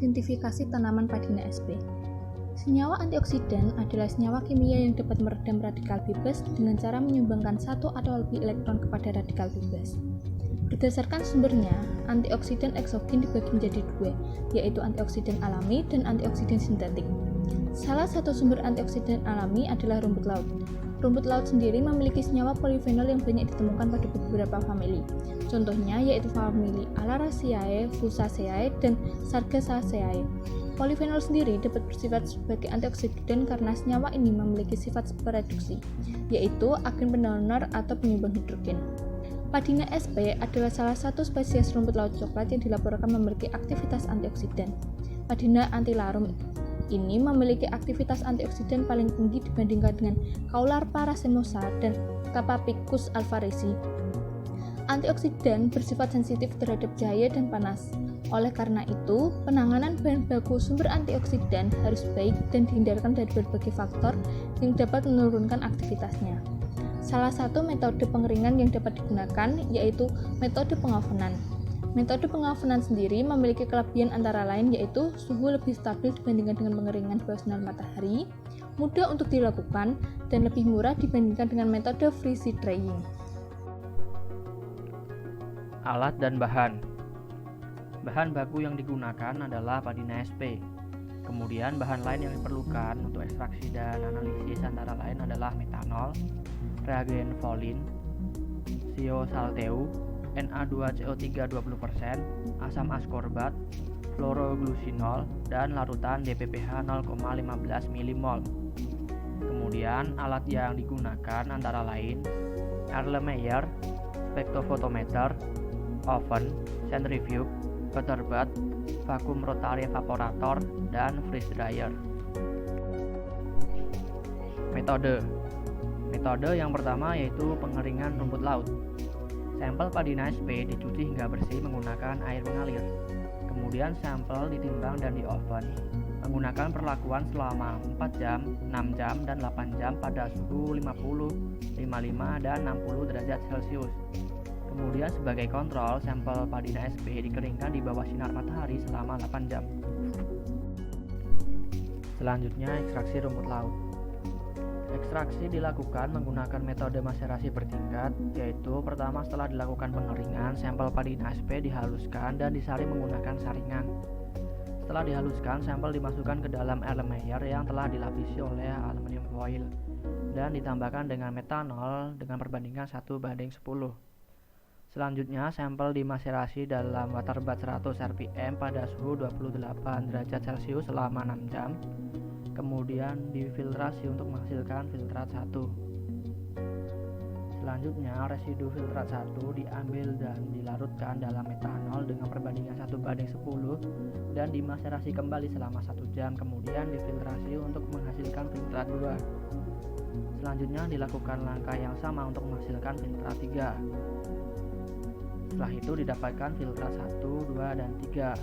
identifikasi tanaman Padina sp. Senyawa antioksidan adalah senyawa kimia yang dapat meredam radikal bebas dengan cara menyumbangkan satu atau lebih elektron kepada radikal bebas. Berdasarkan sumbernya, antioksidan eksogen dibagi menjadi dua, yaitu antioksidan alami dan antioksidan sintetik. Salah satu sumber antioksidan alami adalah rumput laut. Rumput laut sendiri memiliki senyawa polifenol yang banyak ditemukan pada beberapa famili. Contohnya yaitu famili Alaraceae, Fusaceae, dan Sargassasceae. Polifenol sendiri dapat bersifat sebagai antioksidan karena senyawa ini memiliki sifat pereduksi, yaitu agen pendonor atau penyumbang hidrogen. Padina sp adalah salah satu spesies rumput laut coklat yang dilaporkan memiliki aktivitas antioksidan. Padina antillarum ini memiliki aktivitas antioksidan paling tinggi dibandingkan dengan Caularpa racemosa dan Capapicus alvarezi. Antioksidan bersifat sensitif terhadap cahaya dan panas. Oleh karena itu, penanganan bahan baku sumber antioksidan harus baik dan dihindarkan dari berbagai faktor yang dapat menurunkan aktivitasnya. Salah satu metode pengeringan yang dapat digunakan yaitu metode pengovenan. Metode pengovenan sendiri memiliki kelebihan antara lain yaitu suhu lebih stabil dibandingkan dengan pengeringan di bawah sinar matahari, mudah untuk dilakukan, dan lebih murah dibandingkan dengan metode freeze drying. Alat dan bahan. Bahan baku yang digunakan adalah Padina sp. Kemudian bahan lain yang diperlukan untuk ekstraksi dan analisis antara lain adalah metanol, reagen Folin, thiosalteu, Na2CO3 20%, asam askorbat, fluoroglucinol, dan larutan DPPH 0,15 mmol. Kemudian alat yang digunakan antara lain Erlenmeyer, spektrofotometer, oven, centrifuge, butter bath, vacuum rotary evaporator, dan freeze dryer. Metode yang pertama yaitu pengeringan rumput laut. Sampel Padina sp dicuci hingga bersih menggunakan air mengalir. Kemudian sampel ditimbang dan di oven menggunakan perlakuan selama 4 jam, 6 jam, dan 8 jam pada suhu 50, 55, dan 60 derajat Celcius. Kemudian sebagai kontrol, sampel Padina sp dikeringkan di bawah sinar matahari selama 8 jam. Selanjutnya, ekstraksi rumput laut. Ekstraksi dilakukan menggunakan metode maserasi bertingkat, yaitu pertama setelah dilakukan pengeringan, sampel Padina sp dihaluskan dan disaring menggunakan saringan. Setelah dihaluskan, sampel dimasukkan ke dalam Erlenmeyer yang telah dilapisi oleh aluminium foil dan ditambahkan dengan metanol dengan perbandingan 1:10. Selanjutnya, sampel dimaserasi dalam water bath 100 rpm pada suhu 28 derajat Celcius selama 6 jam. Kemudian difiltrasi untuk menghasilkan filtrat 1. Selanjutnya, residu filtrat 1 diambil dan dilarutkan dalam metanol dengan perbandingan 1:10 dan dimaserasi kembali selama 1 jam. Kemudian difiltrasi untuk menghasilkan filtrat 2. Selanjutnya dilakukan langkah yang sama untuk menghasilkan filtrat 3. Setelah itu didapatkan filtrat 1, 2, dan 3.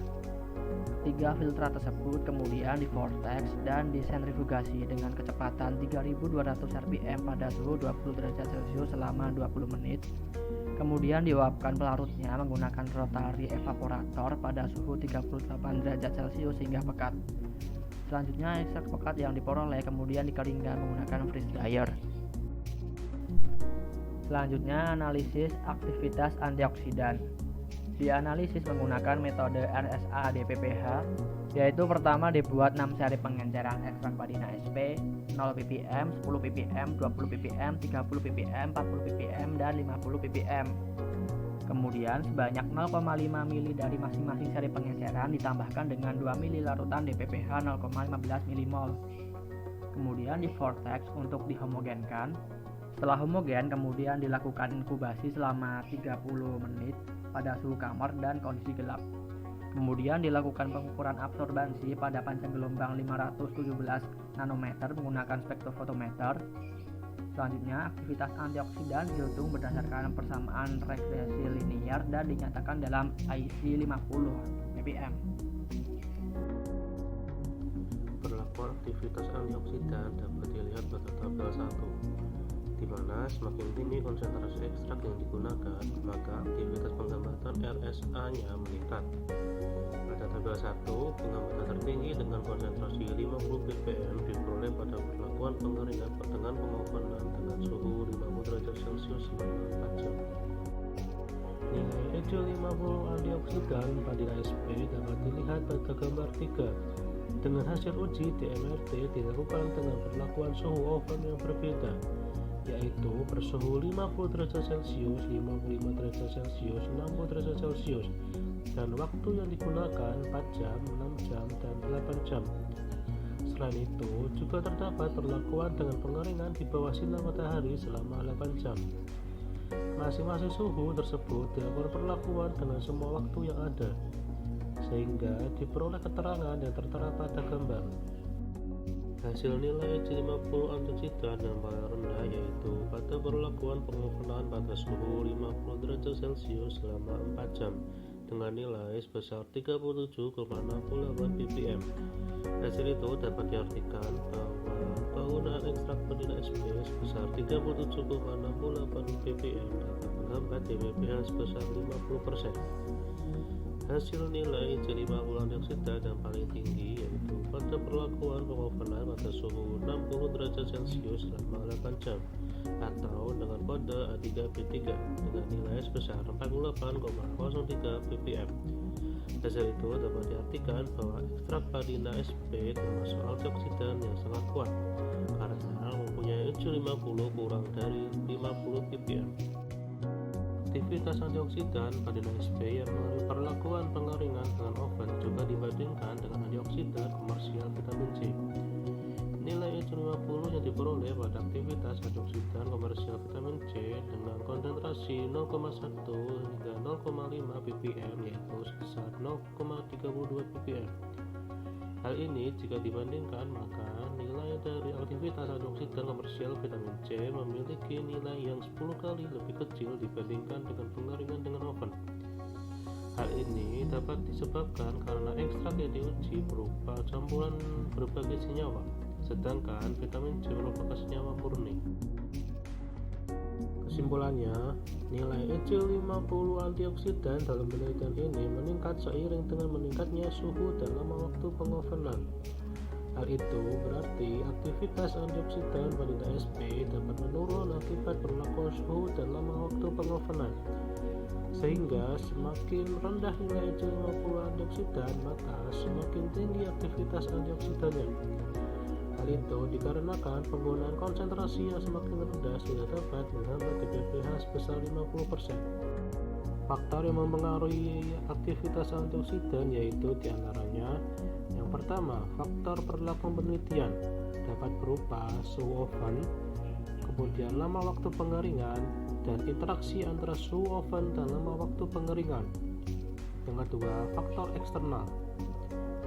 3 filtrat tersebut kemudian divortex dan disentrifugasi dengan kecepatan 3200 rpm pada suhu 20 derajat Celcius selama 20 menit. Kemudian diuapkan pelarutnya menggunakan rotary evaporator pada suhu 38 derajat Celcius hingga pekat. Selanjutnya, ekstrak pekat yang diperoleh kemudian dikeringkan menggunakan freeze dryer. Selanjutnya, analisis aktivitas antioksidan. Dianalisis menggunakan metode RSA-DPPH, yaitu pertama dibuat 6 seri pengenceran ekstrak Padina sp, 0 ppm, 10 ppm, 20 ppm, 30 ppm, 40 ppm, dan 50 ppm. Kemudian sebanyak 0,5 mili dari masing-masing seri pengenceran ditambahkan dengan 2 mili larutan DPPH 0,15 mmol. Kemudian divortex untuk dihomogenkan. Setelah homogen, kemudian dilakukan inkubasi selama 30 menit pada suhu kamar dan kondisi gelap. Kemudian dilakukan pengukuran absorbansi pada panjang gelombang 517 nanometer menggunakan spektrofotometer. Selanjutnya, aktivitas antioksidan dihitung berdasarkan persamaan regresi linier dan dinyatakan dalam IC 50 ppm. Berlaku aktivitas antioksidan dapat dilihat pada tabel 1. di mana semakin tinggi konsentrasi ekstrak yang digunakan, maka aktivitas penghambatan RSA-nya meningkat. Pada tabel 1, penghambatan tertinggi dengan konsentrasi 50 ppm diperoleh pada perlakuan pengeringan dengan pengovenan dengan suhu 50 derajat Celcius selama 4 jam. Nilai ECO 50 antioksidan pada ASP dapat dilihat pada gambar 3. Dengan hasil uji DMRT dilakukan dengan perlakuan suhu oven yang berbeda, yaitu bersuhu 50 derajat Celcius, 55 derajat Celcius, 60 derajat Celcius, dan waktu yang digunakan 4 jam, 6 jam, dan 8 jam. Selain itu, juga terdapat perlakuan dengan pengeringan di bawah sinar matahari selama 8 jam. Masing-masing suhu tersebut dilakukan perlakuan dengan semua waktu yang ada, sehingga diperoleh keterangan yang tertera pada gambar. Hasil nilai EC50 antioksidan yang paling rendah yaitu pada perlakuan pengovenan pada suhu 50 derajat Celcius selama 4 jam dengan nilai sebesar 37,68 ppm. Hasil itu dapat diartikan bahwa penggunaan ekstrak vanila SP sebesar 37,68 ppm dapat menghambat DPPH sebesar 50%. Hasil nilai EC50 antioksidan yang paling tinggi yaitu pada perlakuan pengovenan pada suhu 60 derajat Celcius selama 8 jam atau dengan kode A3B3 dengan nilai sebesar 48,03 ppm. Hasil itu dapat diartikan bahwa ekstrak vanila SP termasuk antioksidan yang sangat kuat karena mempunyai EC50 kurang dari 50 ppm. Aktivitas antioksidan pada SP yang melalui perlakuan pengeringan dengan oven juga dibandingkan dengan antioksidan komersial vitamin C. Nilai EC50 yang diperoleh pada aktivitas antioksidan komersial vitamin C dengan konsentrasi 0,1 hingga 0,5 ppm yaitu sebesar 0,32 ppm. Hal ini jika dibandingkan maka nilai dari aktivitas antioksidan komersial vitamin C memiliki nilai yang 10 kali lebih kecil dibandingkan dengan pengeringan dengan oven. Hal ini dapat disebabkan karena ekstrak yang diuji berupa campuran berbagai senyawa, sedangkan vitamin C merupakan senyawa murni. Kesimpulannya, nilai EC50 antioksidan dalam penelitian ini meningkat seiring dengan meningkatnya suhu dan lama waktu pengovenan. Hal itu berarti aktivitas antioksidan pada SP dapat menurun akibat perlakuan suhu dan lama waktu pengovenan. Sehingga semakin rendah nilai EC50 antioksidan, maka semakin tinggi aktivitas antioksidannya. Hal itu dikarenakan penggunaan konsentrasi yang semakin rendah sudah dapat menghambat DPPH sebesar 50%. Faktor yang mempengaruhi aktivitas antioksidan yaitu diantaranya yang pertama, faktor perlakuan penelitian dapat berupa suhu oven, kemudian lama waktu pengeringan, dan interaksi antara suhu oven dan lama waktu pengeringan. Yang kedua, faktor eksternal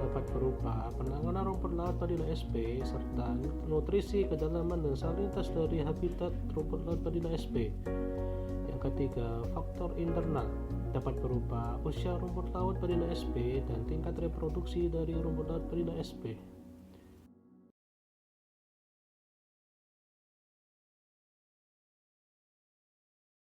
dapat berupa penanganan rumput laut vanila SP serta nutrisi kedalaman dan salinitas dari habitat rumput laut vanila SP. Yang ketiga, faktor internal dapat berupa usia rumput laut vanila SP dan tingkat reproduksi dari rumput laut vanila SP.